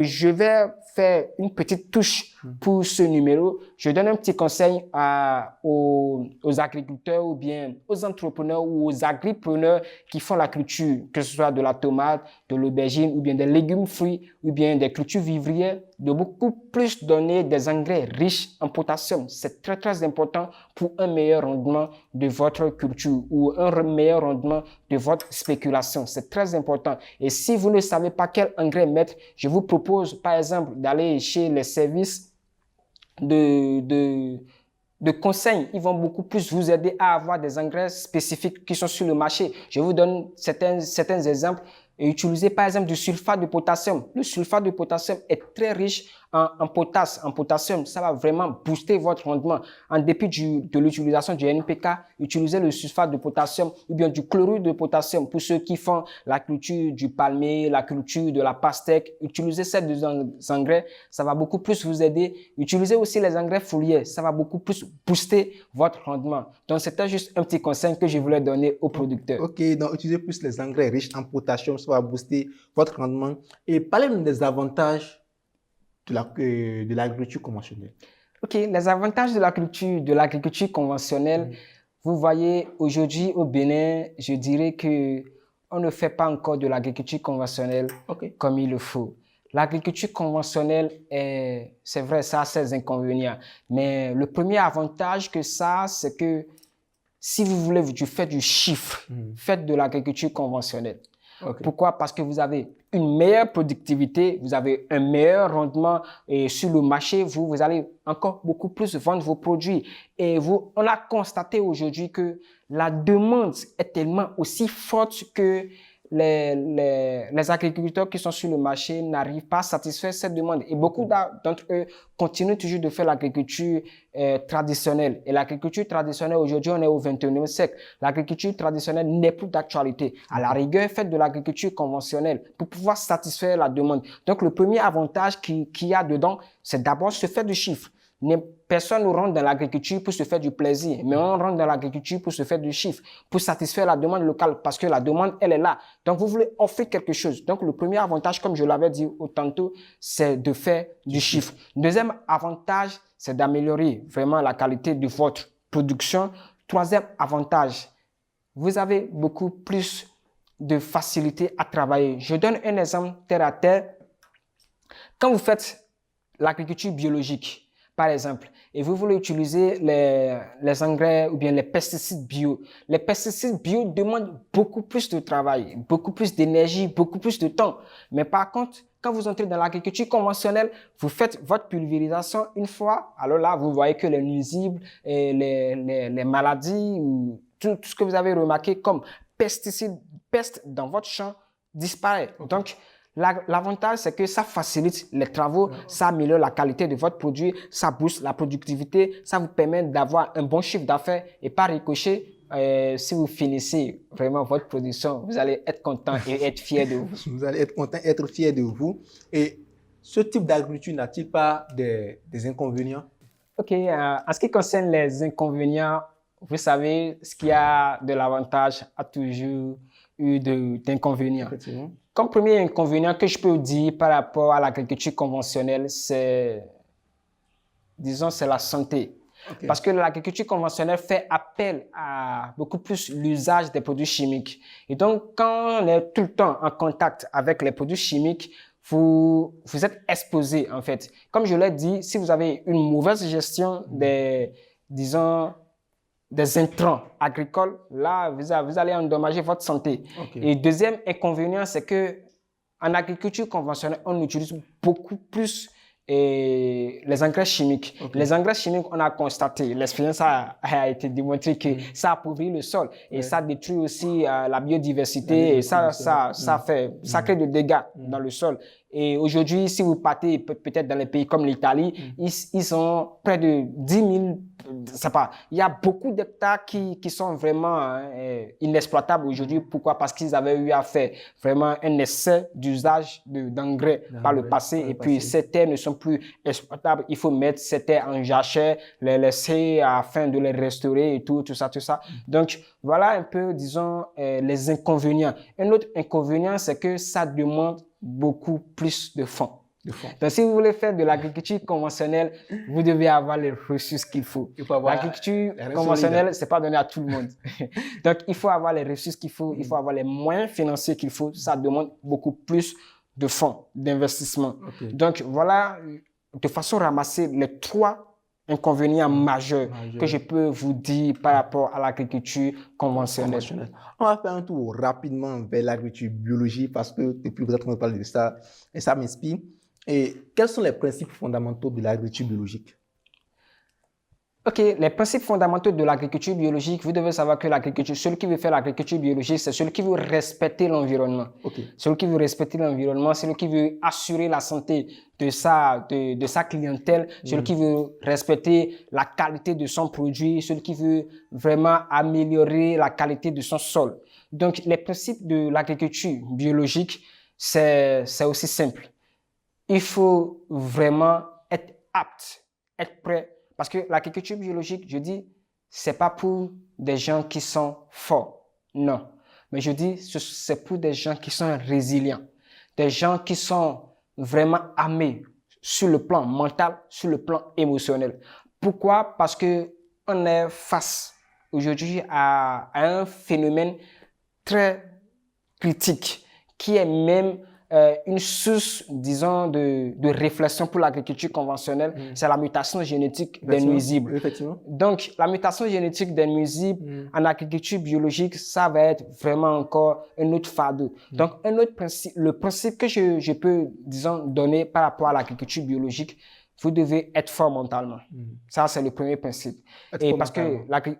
Je vais faire une petite touche pour ce numéro. Je donne un petit conseil aux agriculteurs ou bien aux entrepreneurs ou aux agripreneurs qui font la culture, que ce soit de la tomate, de l'aubergine ou bien des légumes fruits ou bien des cultures vivrières, de beaucoup plus donner des engrais riches en potassium. C'est très, très important pour un meilleur rendement de votre culture ou un meilleur rendement de votre spéculation. C'est très important. Et si vous ne savez pas quel engrais mettre, je vous propose par exemple d'aller chez les services de conseils. Ils vont beaucoup plus vous aider à avoir des engrais spécifiques qui sont sur le marché. Je vous donne certains exemples. Utilisez par exemple du sulfate de potassium. Le sulfate de potassium est très riche en potassium. Ça va vraiment booster votre rendement. En dépit de l'utilisation du NPK, utilisez le sulfate de potassium ou bien du chlorure de potassium pour ceux qui font la culture du palmier, la culture de la pastèque. Utilisez ces deux engrais, ça va beaucoup plus vous aider. Utilisez aussi les engrais foliaires, ça va beaucoup plus booster votre rendement. Donc, c'était juste un petit conseil que je voulais donner aux producteurs. Ok, donc utilisez plus les engrais riches en potassium, ça va booster votre rendement. Et parlez-nous des avantages de l'agriculture conventionnelle. Ok, les avantages de l'agriculture conventionnelle. Vous voyez, aujourd'hui au Bénin, je dirais que on ne fait pas encore de l'agriculture conventionnelle comme il le faut. L'agriculture conventionnelle, c'est vrai, ça a ses inconvénients. Mais le premier avantage que ça, c'est que si vous voulez faire du chiffre, faites de l'agriculture conventionnelle. Pourquoi? Parce que vous avez une meilleure productivité, vous avez un meilleur rendement et sur le marché, vous allez encore beaucoup plus vendre vos produits. Et on a constaté aujourd'hui que la demande est tellement aussi forte que les agriculteurs qui sont sur le marché n'arrivent pas à satisfaire cette demande. Et beaucoup d'entre eux continuent toujours de faire l'agriculture traditionnelle. Et l'agriculture traditionnelle, aujourd'hui, on est au 21e siècle. L'agriculture traditionnelle n'est plus d'actualité. À la rigueur, faites de l'agriculture conventionnelle pour pouvoir satisfaire la demande. Donc, le premier avantage qu'il y a dedans, c'est d'abord se faire du chiffre. Personne ne rentre dans l'agriculture pour se faire du plaisir, mais on rentre dans l'agriculture pour se faire du chiffre, pour satisfaire la demande locale, parce que la demande, elle est là. Donc, vous voulez offrir quelque chose. Donc, le premier avantage, comme je l'avais dit tantôt, c'est de faire du chiffre. Deuxième avantage, c'est d'améliorer vraiment la qualité de votre production. Troisième avantage, vous avez beaucoup plus de facilité à travailler. Je donne un exemple terre à terre. Quand vous faites l'agriculture biologique, par exemple, et vous voulez utiliser les engrais ou bien les pesticides bio. Les pesticides bio demandent beaucoup plus de travail, beaucoup plus d'énergie, beaucoup plus de temps. Mais par contre, quand vous entrez dans l'agriculture conventionnelle, vous faites votre pulvérisation une fois. Alors là, vous voyez que les nuisibles, et les maladies, ou tout ce que vous avez remarqué comme pesticides, peste dans votre champ disparaît. Donc, l'avantage, c'est que ça facilite les travaux, ça améliore la qualité de votre produit, ça booste la productivité, ça vous permet d'avoir un bon chiffre d'affaires et par ricochet, si vous finissez vraiment votre production, vous allez être content et être fier de vous. Vous allez être content, être fier de vous. Et ce type d'agriculture n'a-t-il pas des inconvénients? Ok, en ce qui concerne les inconvénients, vous savez, ce qui a de l'avantage a toujours eu d'inconvénients. Comme premier inconvénient que je peux dire par rapport à l'agriculture conventionnelle, c'est, disons, c'est la santé. Parce que l'agriculture conventionnelle fait appel à beaucoup plus l'usage des produits chimiques. Et donc, quand on est tout le temps en contact avec les produits chimiques, vous êtes exposé, en fait. Comme je l'ai dit, si vous avez une mauvaise gestion disons, des intrants agricoles, là, vous allez endommager votre santé. Et deuxième inconvénient, c'est que en agriculture conventionnelle, on utilise beaucoup plus les engrais chimiques. Les engrais chimiques, on a constaté, l'expérience a été démontrée que ça appauvrit le sol et ça détruit aussi la biodiversité et ça crée des dégâts dans le sol. Et aujourd'hui, si vous partez peut-être dans les pays comme l'Italie, ils ont près de 10 000, il y a beaucoup d'hectares qui sont vraiment inexploitables aujourd'hui. Pourquoi? Parce qu'ils avaient eu à faire vraiment un essai d'usage d'engrais par le passé. Et puis, ces terres ne sont plus exploitables. Il faut mettre ces terres en jachère, les laisser afin de les restaurer et tout ça, tout ça. Donc, voilà un peu, disons, les inconvénients. Un autre inconvénient, c'est que ça demande beaucoup plus de fonds. Donc, si vous voulez faire de l'agriculture conventionnelle, vous devez avoir les ressources qu'il faut. L'agriculture conventionnelle, c'est pas donné à tout le monde. Donc, il faut avoir les ressources qu'il faut, il faut avoir les moyens financiers qu'il faut. Ça demande beaucoup plus de fonds, d'investissement. Donc, voilà, de façon ramassée, les 3 inconvénients majeurs que je peux vous dire par rapport à l'agriculture conventionnelle. On va faire un tour rapidement vers l'agriculture biologique parce que depuis vous êtes en train de parler de ça et ça m'inspire. Et quels sont les principes fondamentaux de l'agriculture biologique? OK, les principes fondamentaux de l'agriculture biologique, vous devez savoir que l'agriculture, celui qui veut faire l'agriculture biologique, c'est celui qui veut respecter l'environnement. Celui qui veut respecter l'environnement, celui qui veut assurer la santé de sa clientèle, celui qui veut respecter la qualité de son produit, celui qui veut vraiment améliorer la qualité de son sol. Donc, les principes de l'agriculture biologique, c'est aussi simple. Il faut vraiment être apte, être prêt. Parce que l'agriculture biologique, je dis, c'est pas pour des gens qui sont forts. Non. Mais je dis, c'est pour des gens qui sont résilients. Des gens qui sont vraiment armés sur le plan mental, sur le plan émotionnel. Pourquoi? Parce que on est face aujourd'hui à un phénomène très critique qui est même une source, disons, de réflexion pour l'agriculture conventionnelle, c'est la mutation génétique des nuisibles. Donc, la mutation génétique des nuisibles en agriculture biologique, ça va être vraiment encore un autre fardeau. Donc, un autre principe, le principe que je peux, disons, donner par rapport à l'agriculture biologique, vous devez être fort mentalement. Ça, c'est le premier principe. Et parce que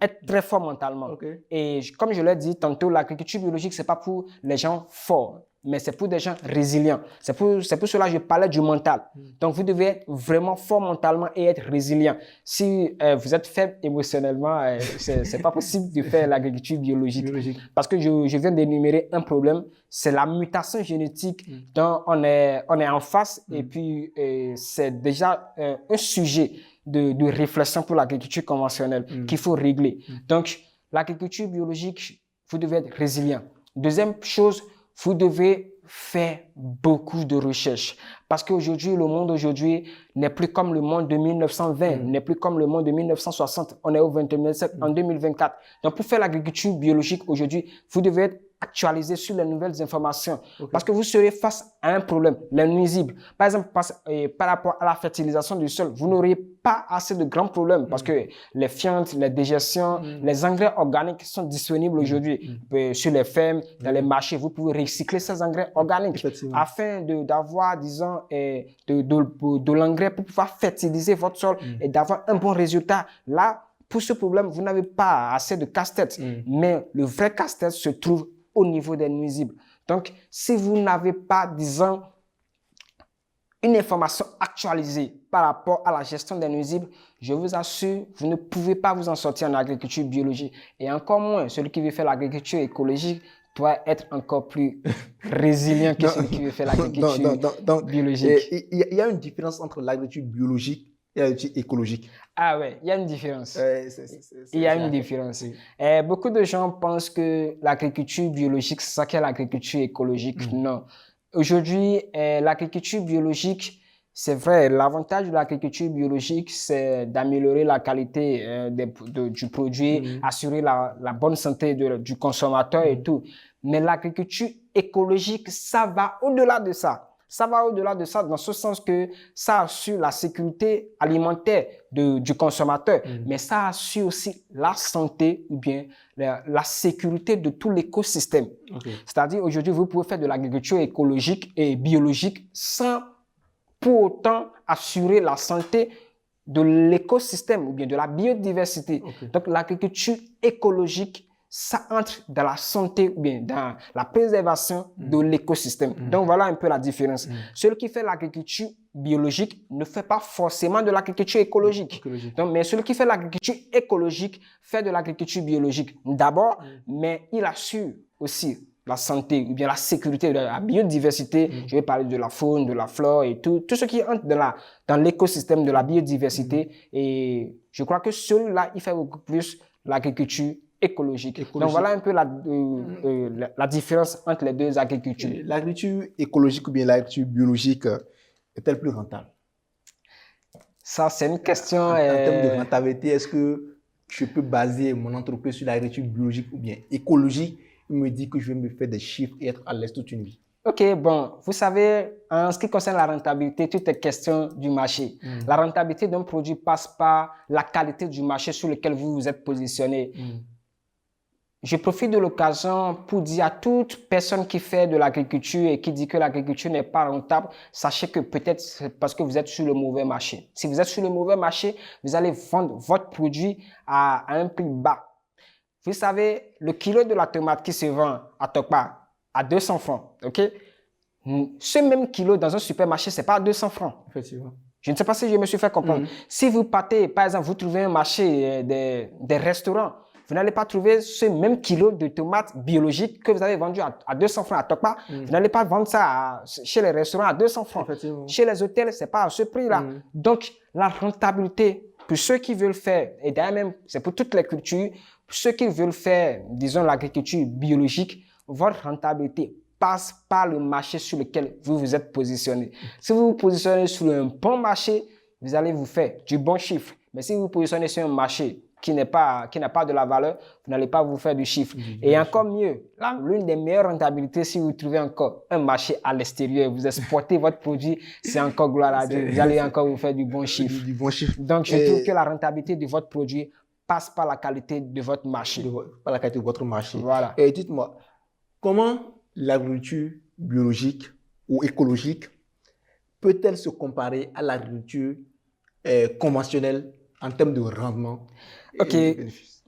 être très fort mentalement. Et comme je l'ai dit tantôt, l'agriculture biologique, c'est pas pour les gens forts, mais c'est pour des gens résilients. C'est pour cela que je parlais du mental. Donc, vous devez être vraiment fort mentalement et être résilient. Si vous êtes faible émotionnellement, c'est pas possible de faire l'agriculture biologique. Parce que je viens d'énumérer un problème, c'est la mutation génétique dont on est en face. Et puis, c'est déjà un sujet de réflexion pour l'agriculture conventionnelle qu'il faut régler. Donc, l'agriculture biologique, vous devez être résilient. Deuxième chose, vous devez faire beaucoup de recherches. Parce qu'aujourd'hui, le monde aujourd'hui n'est plus comme le monde de 1920, n'est plus comme le monde de 1960. On est au 21e siècle, en 2024. Donc, pour faire l'agriculture biologique aujourd'hui, vous devez être actualisé sur les nouvelles informations. Parce que vous serez face à un problème, les nuisibles. Par exemple, par rapport à la fertilisation du sol, vous n'aurez pas assez de grands problèmes parce que les fientes, les dégestions, les engrais organiques sont disponibles aujourd'hui sur les fermes, dans les marchés. Vous pouvez recycler ces engrais organiques afin d'avoir, disons, de l'engrais pour pouvoir fertiliser votre sol et d'avoir un bon résultat. Là, pour ce problème, vous n'avez pas assez de casse-tête. Mais le vrai casse-tête se trouve au niveau des nuisibles. Donc, si vous n'avez pas, disons, une information actualisée par rapport à la gestion des nuisibles, je vous assure, vous ne pouvez pas vous en sortir en agriculture biologique. Et encore moins, celui qui veut faire l'agriculture écologique doit être encore plus résilient que celui qui veut faire l'agriculture biologique. Il y a une différence entre l'agriculture biologique et l'agriculture écologique. Ah ouais, il y a une différence. Il y a une différence. Beaucoup de gens pensent que l'agriculture biologique, c'est ça qu'est l'agriculture écologique. Non. Aujourd'hui, l'agriculture biologique, c'est vrai, l'avantage de l'agriculture biologique, c'est d'améliorer la qualité du produit, assurer la bonne santé du consommateur et tout. Mais l'agriculture écologique, ça va au-delà de ça. Ça va au-delà de ça dans ce sens que ça assure la sécurité alimentaire du consommateur, mais ça assure aussi la santé ou bien la sécurité de tout l'écosystème. C'est-à-dire aujourd'hui, vous pouvez faire de l'agriculture écologique et biologique sans pour autant assurer la santé de l'écosystème ou bien de la biodiversité. Donc l'agriculture écologique, ça entre dans la santé ou bien dans la préservation de l'écosystème. Donc, voilà un peu la différence. Celui qui fait l'agriculture biologique ne fait pas forcément de l'agriculture écologique. Donc, mais celui qui fait l'agriculture écologique fait de l'agriculture biologique d'abord, mais il assure aussi la santé ou bien la sécurité de la biodiversité. Je vais parler de la faune, de la flore et tout ce qui entre dans l'écosystème de la biodiversité. Et je crois que celui-là, il fait beaucoup plus l'agriculture écologique. Donc voilà un peu la différence entre les deux agricultures. L'agriculture écologique ou bien l'agriculture biologique, est-elle plus rentable? Ça, c'est une question... En termes de rentabilité, est-ce que je peux baser mon entreprise sur l'agriculture biologique ou bien écologique? Il me dit que je vais me faire des chiffres et être à l'aise toute une vie. Ok, bon, vous savez, en ce qui concerne la rentabilité, tout est question du marché. La rentabilité d'un produit passe par la qualité du marché sur lequel vous vous êtes positionné. Je profite de l'occasion pour dire à toute personne qui fait de l'agriculture et qui dit que l'agriculture n'est pas rentable, sachez que peut-être c'est parce que vous êtes sur le mauvais marché. Si vous êtes sur le mauvais marché, vous allez vendre votre produit à un prix bas. Vous savez, le kilo de la tomate qui se vend à Tokpa à 200 francs, ok? Ce même kilo dans un supermarché, c'est pas à 200 francs. Effectivement. Je ne sais pas si je me suis fait comprendre. Si vous partez, par exemple, vous trouvez un marché des restaurants, vous n'allez pas trouver ce même kilo de tomates biologiques que vous avez vendu à 200 francs à Tokpa. Vous n'allez pas vendre ça chez les restaurants à 200 francs. Chez les hôtels, c'est pas à ce prix-là. Donc, la rentabilité, pour ceux qui veulent faire, et d'ailleurs même, c'est pour toutes les cultures, pour ceux qui veulent faire, disons, l'agriculture biologique, votre rentabilité passe par le marché sur lequel vous vous êtes positionné. Si vous vous positionnez sur un bon marché, vous allez vous faire du bon chiffre. Mais si vous vous positionnez sur un marché qui n'a pas de la valeur, vous n'allez pas vous faire du chiffre. Et encore mieux, là, l'une des meilleures rentabilités, si vous trouvez encore un marché à l'extérieur, vous exportez votre produit, c'est encore gloire à Dieu. Vous allez encore vous faire du bon chiffre. Du bon chiffre. Donc, je trouve que la rentabilité de votre produit passe par la qualité de votre marché. Par la qualité de votre marché. Voilà. Et dites-moi, comment l'agriculture biologique ou écologique peut-elle se comparer à l'agriculture conventionnelle en termes de rendement et de bénéfices?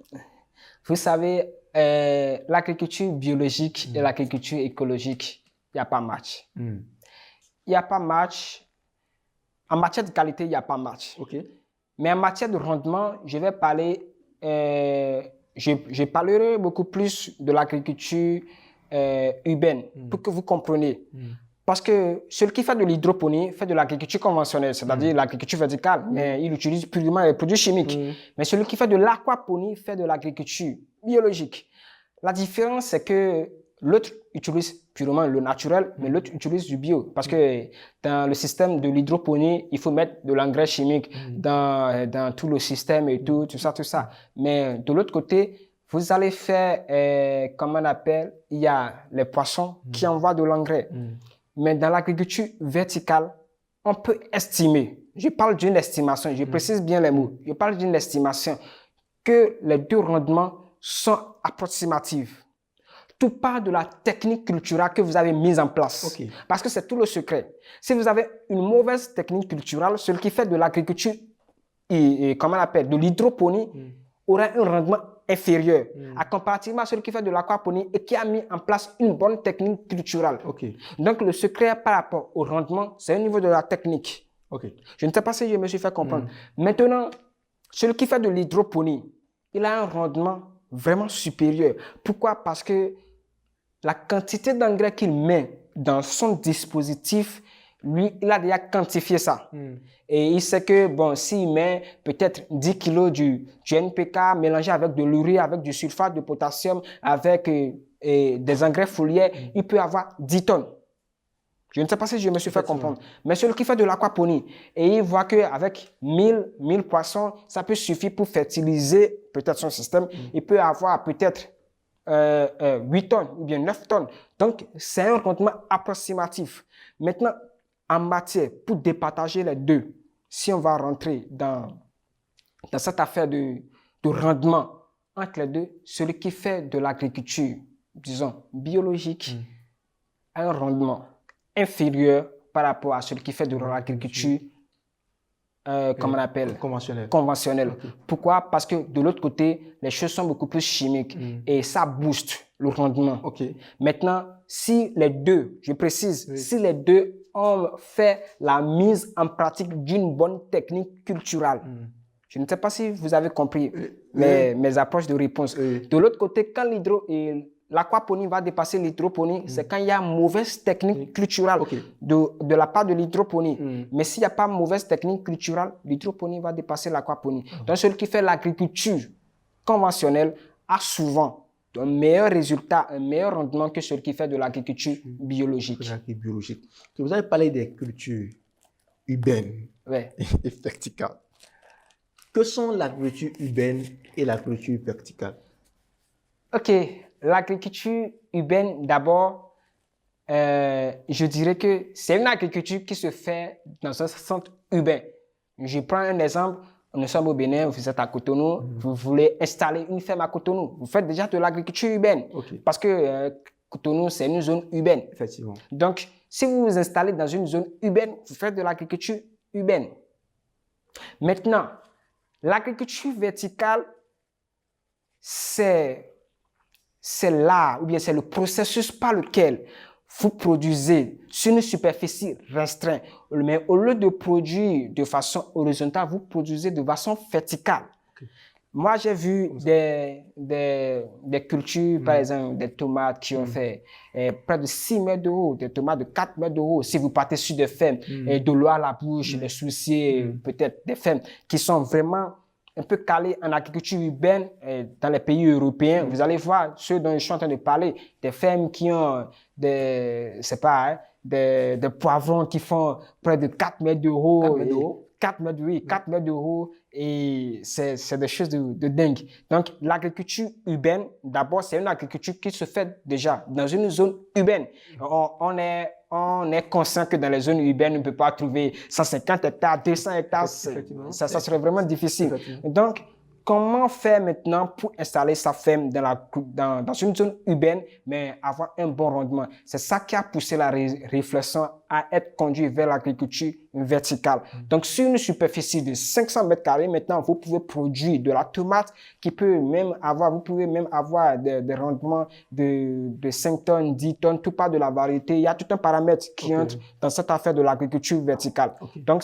Vous savez, l'agriculture biologique et l'agriculture écologique, il n'y a pas match. Il n'y a pas match. En matière de qualité, il n'y a pas match. Mais en matière de rendement, je vais parler, je parlerai beaucoup plus de l'agriculture urbaine pour que vous compreniez. Parce que celui qui fait de l'hydroponie fait de l'agriculture conventionnelle, c'est-à-dire l'agriculture verticale, mais il utilise purement les produits chimiques. Mais celui qui fait de l'aquaponie fait de l'agriculture biologique. La différence, c'est que l'autre utilise purement le naturel, mais l'autre utilise du bio. Parce que dans le système de l'hydroponie, il faut mettre de l'engrais chimique dans tout le système et tout ça. Mais de l'autre côté, vous allez faire, comment on appelle, il y a les poissons qui envoient de l'engrais. Mais dans l'agriculture verticale, on peut estimer, je parle d'une estimation, je précise bien les mots, je parle d'une estimation que les deux rendements sont approximatifs. Tout part de la technique culturelle que vous avez mise en place. Parce que c'est tout le secret. Si vous avez une mauvaise technique culturelle, celui qui fait de l'agriculture, comment on appelle, de l'hydroponie, aura un rendement inférieur à comparativement à celui qui fait de l'aquaponie et qui a mis en place une bonne technique culturelle. Donc, le secret par rapport au rendement, c'est au niveau de la technique. Je ne sais pas si je me suis fait comprendre. Maintenant, celui qui fait de l'hydroponie, il a un rendement vraiment supérieur. Pourquoi? Parce que la quantité d'engrais qu'il met dans son dispositif, lui, il a déjà quantifié ça. Et il sait que, bon, s'il met peut-être 10 kilos du NPK mélangé avec de l'urée, avec du sulfate de potassium, avec des engrais foliaires, il peut avoir 10 tonnes. Je ne sais pas si je me suis fait comprendre. Mais celui qui fait de l'aquaponie, et il voit qu'avec 1000 poissons, ça peut suffire pour fertiliser peut-être son système. Il peut avoir peut-être 8 tonnes ou bien 9 tonnes. Donc, c'est un rendement approximatif. Maintenant, en matière, pour départager les deux, si on va rentrer dans cette affaire de rendement entre les deux, celui qui fait de l'agriculture, disons, biologique, a un rendement inférieur par rapport à celui qui fait de l'agriculture, comment on appelle, conventionnelle. Pourquoi? Parce que de l'autre côté, les choses sont beaucoup plus chimiques et ça booste le rendement. Maintenant, si les deux, je précise, si les deux ont fait la mise en pratique d'une bonne technique culturelle, je ne sais pas si vous avez compris mes approches de réponse. De l'autre côté, quand l'aquaponie va dépasser l'hydroponie, c'est quand il y a mauvaise technique culturelle de la part de l'hydroponie. Mais s'il n'y a pas mauvaise technique culturelle, l'hydroponie va dépasser l'aquaponie. Donc, celui qui fait l'agriculture conventionnelle a souvent un meilleur résultat, un meilleur rendement que celui qui fait de l'agriculture biologique. Vous avez parlé des cultures urbaine Ouais. et verticale. Que sont l'agriculture urbaine et l'agriculture verticale? OK. L'agriculture urbaine, d'abord, je dirais que c'est une agriculture qui se fait dans un centre urbain. Je prends un exemple. Nous sommes au Bénin, vous êtes à Cotonou, vous voulez installer une ferme à Cotonou. Vous faites déjà de l'agriculture urbaine. Parce que Cotonou, c'est une zone urbaine. Effectivement. Donc, si vous vous installez dans une zone urbaine, vous faites de l'agriculture urbaine. Maintenant, l'agriculture verticale, c'est là, ou bien c'est le processus par lequel vous produisez sur une superficie restreinte. Mais au lieu de produire de façon horizontale, vous produisez de façon verticale. Moi, j'ai vu des cultures, par exemple, des tomates qui ont fait près de 6 mètres de haut, des tomates de 4 mètres de haut. Si vous partez sur des fermes, de l'eau à la bouche, des souciers, peut-être des fermes qui sont vraiment un peu calées en agriculture urbaine dans les pays européens. Vous allez voir ceux dont je suis en train de parler, des fermes qui ont des poivrons qui font près de 4 mètres de haut. 4 mètres de haut? 4 mètres, oui, 4 mètres de haut, et c'est des choses de dingue. Donc, l'agriculture urbaine, d'abord, c'est une agriculture qui se fait déjà dans une zone urbaine. On est conscient que dans les zones urbaines, on ne peut pas trouver 150 hectares, 200 hectares, ça serait vraiment difficile. Donc, comment faire maintenant pour installer sa ferme dans une zone urbaine, mais avoir un bon rendement? C'est ça qui a poussé la réflexion à être conduit vers l'agriculture verticale. Donc, sur une superficie de 500 mètres carrés, maintenant, vous pouvez produire de la tomate qui peut même avoir, vous pouvez même avoir des rendements de 5 tonnes, 10 tonnes, tout part de la variété. Il y a tout un paramètre qui entre dans cette affaire de l'agriculture verticale. Donc,